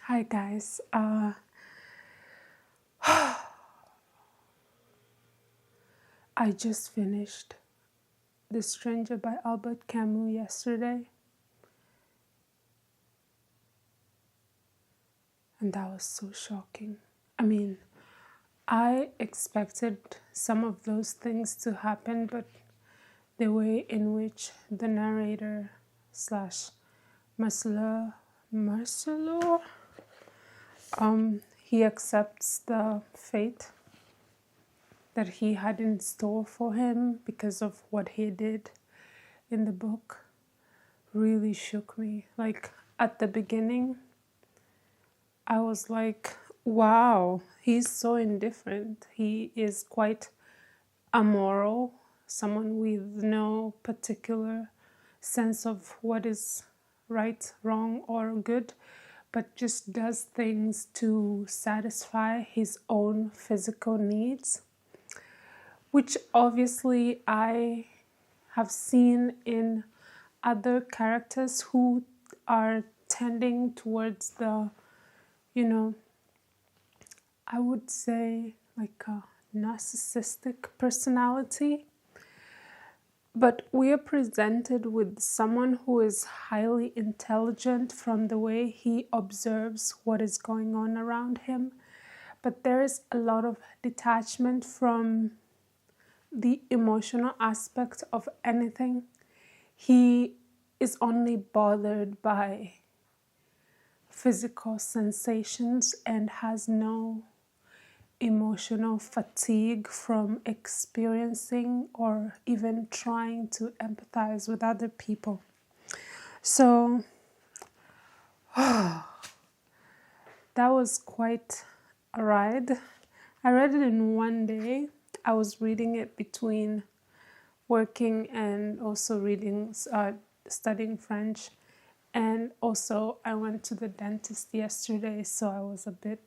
Hi guys, I just finished The Stranger by Albert Camus yesterday, and that was so shocking. I mean, I expected some of those things to happen, but the way in which the narrator slash Marcelo, he accepts the fate that he had in store for him because of what he did in the book really shook me. Like at the beginning, I was like, wow, he's so indifferent. He is quite amoral, someone with no particular sense of what is right, wrong, or good, but just does things to satisfy his own physical needs, which obviously I have seen in other characters who are tending towards the, I would say like a narcissistic personality. But we are presented with someone who is highly intelligent from the way he observes what is going on around him. But there is a lot of detachment from the emotional aspect of anything. He is only bothered by physical sensations and has no emotional fatigue from experiencing or even trying to empathize with other people. So that was quite a ride. I read it in one day. I was reading it between working and also studying French. And also I went to the dentist yesterday, so I was a bit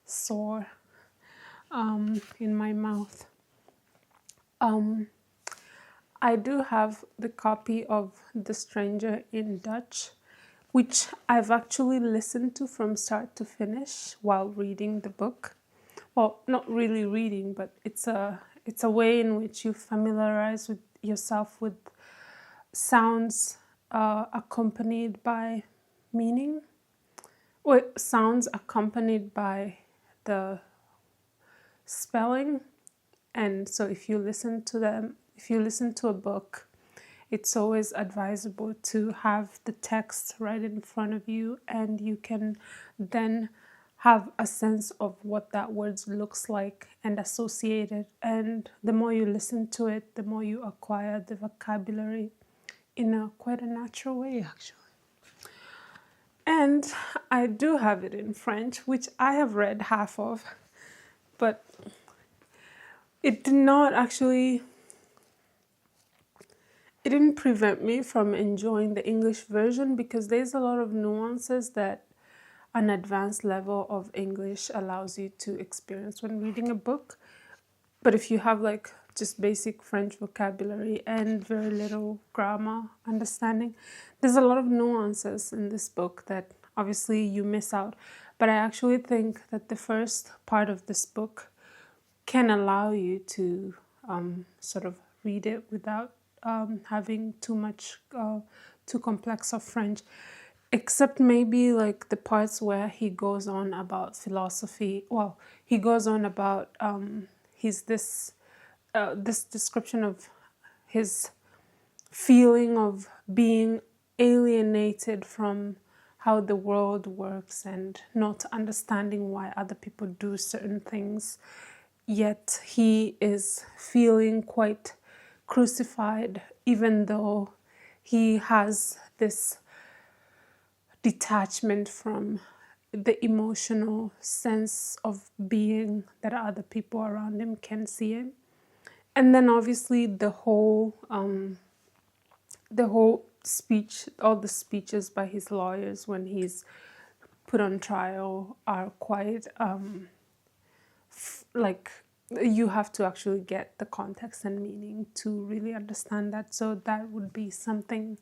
sore in my mouth. I do have the copy of The Stranger in Dutch, which I've actually listened to from start to finish while reading the book. Well, not really reading, but it's a way in which you familiarize with yourself with sounds accompanied by meaning. sounds accompanied by the spelling. And so if you listen to a book, it's always advisable to have the text right in front of you, and you can then have a sense of what that word looks like and associate it. And the more you listen to it, the more you acquire the vocabulary in quite a natural way, actually. And I do have it in French, which I have read half of, but it didn't prevent me from enjoying the English version, because there's a lot of nuances that an advanced level of English allows you to experience when reading a book. But if you have like just basic French vocabulary and very little grammar understanding, there's a lot of nuances in this book that obviously you miss out. But I actually think that the first part of this book can allow you to sort of read it without having too complex of French, except maybe like the parts where he goes on about philosophy. Well, he goes on about this description of his feeling of being alienated from how the world works and not understanding why other people do certain things, yet he is feeling quite crucified, even though he has this detachment from the emotional sense of being that other people around him can see him. And then obviously the whole speech, all the speeches by his lawyers when he's put on trial are quite like, you have to actually get the context and meaning to really understand that. So that would be something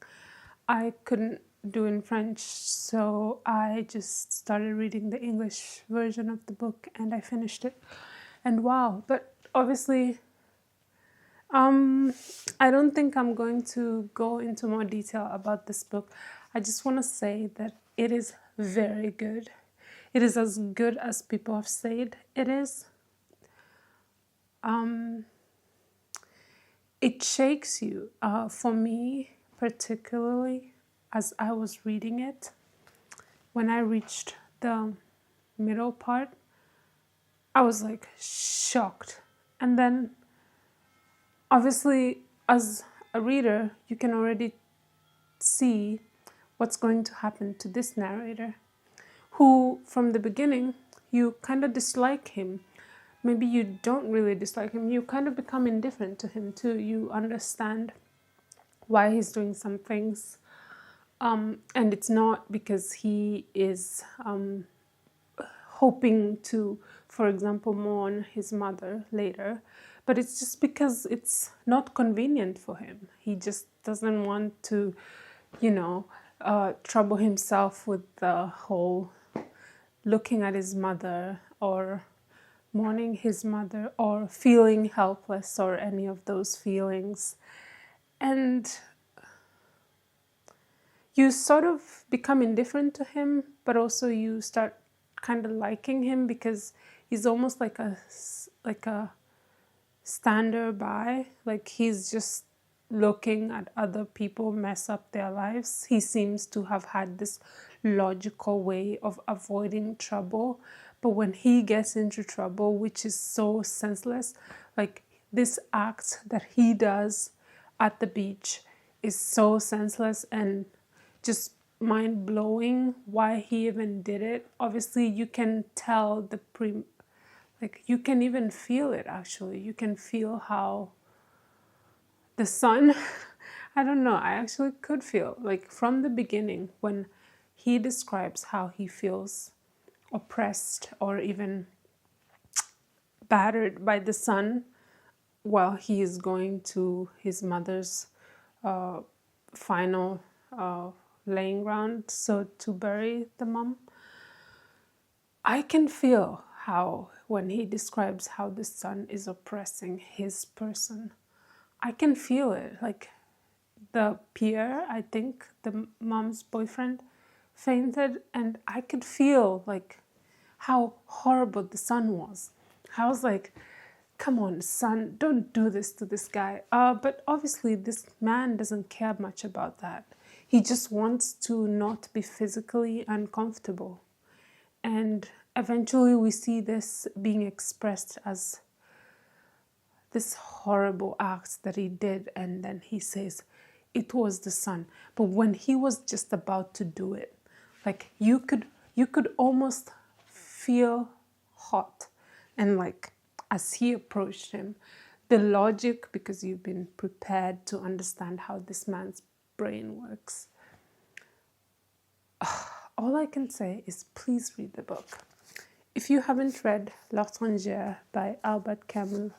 I couldn't do in French, so I just started reading the English version of the book and I finished it. And wow, but obviously I don't think I'm going to go into more detail about this book. I just want to say that it is very good. It is as good as people have said it is. It shakes you. For me, particularly, as I was reading it, when I reached the middle part, I was like shocked. And then, obviously, as a reader, you can already see what's going to happen to this narrator, who, from the beginning, you kind of dislike him. Maybe you don't really dislike him. You kind of become indifferent to him too. You understand why he's doing some things. And it's not because he is hoping to, for example, mourn his mother later, but it's just because it's not convenient for him. He just doesn't want to, trouble himself with the whole looking at his mother or mourning his mother or feeling helpless or any of those feelings. And you sort of become indifferent to him, but also you start kind of liking him because he's almost like a stander by, like he's just looking at other people mess up their lives. He seems to have had this logical way of avoiding trouble, but when he gets into trouble, which is so senseless, like this act that he does at the beach is so senseless and just mind-blowing why he even did it. Obviously, you can tell you can even feel it, actually. You can feel how the sun, I don't know, I actually could feel, like from the beginning, when he describes how he feels oppressed or even battered by the sun while he is going to his mother's final laying ground, so to bury the mom. I can feel how, when he describes how the sun is oppressing his person, I can feel it. Like the Pierre, I think the mom's boyfriend, fainted, and I could feel like how horrible the sun was. I was like, come on, son, don't do this to this guy. But obviously this man doesn't care much about that. He just wants to not be physically uncomfortable. And eventually we see this being expressed as this horrible act that he did, and then he says it was the sun. But when he was just about to do it, like you could almost feel hot, and like as he approached him, the logic, because you've been prepared to understand how this man's brain works. All I can say is please read the book. If you haven't read L'Étranger by Albert Camus,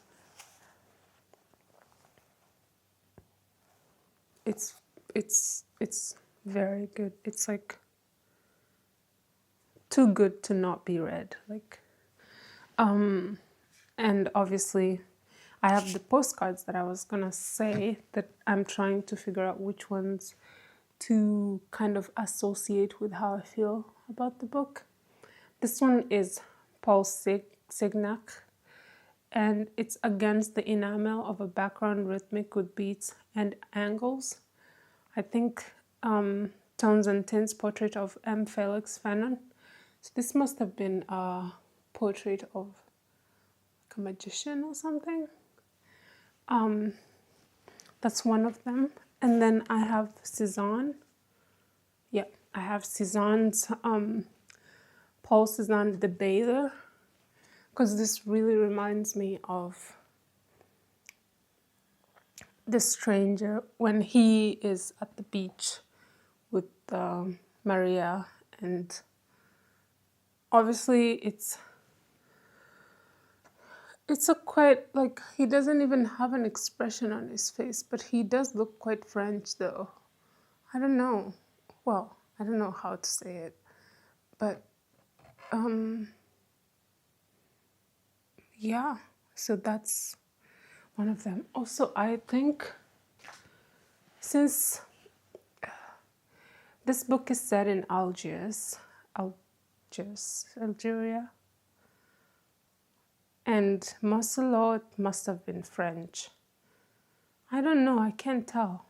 it's very good. It's like too good to not be read. And obviously I have the postcards that I was gonna say that I'm trying to figure out which ones to kind of associate with how I feel about the book. This one is Paul Signac, and it's against the enamel of a background rhythmic with beats and angles. I think Tones and Tints portrait of M. Felix Fanon. So this must have been a portrait of like a magician or something. That's one of them. And then I have Cézanne. Yeah, I have Cézanne's Paul Cézanne, The Bather, because this really reminds me of The Stranger when he is at the beach with Maria, and obviously it's a quite, like, he doesn't even have an expression on his face, but he does look quite French though. I don't know. Well, I don't know how to say it, but yeah, so that's one of them. Also, I think since this book is set in Algeria, and Marcelot must have been French. I don't know, I can't tell.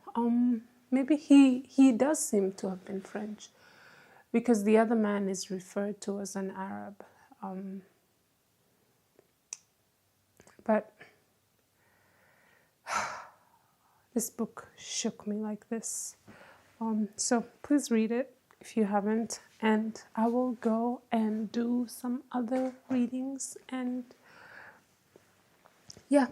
Maybe he does seem to have been French, because the other man is referred to as an Arab. But this book shook me like this. So please read it if you haven't, and I will go and do some other readings, and yeah.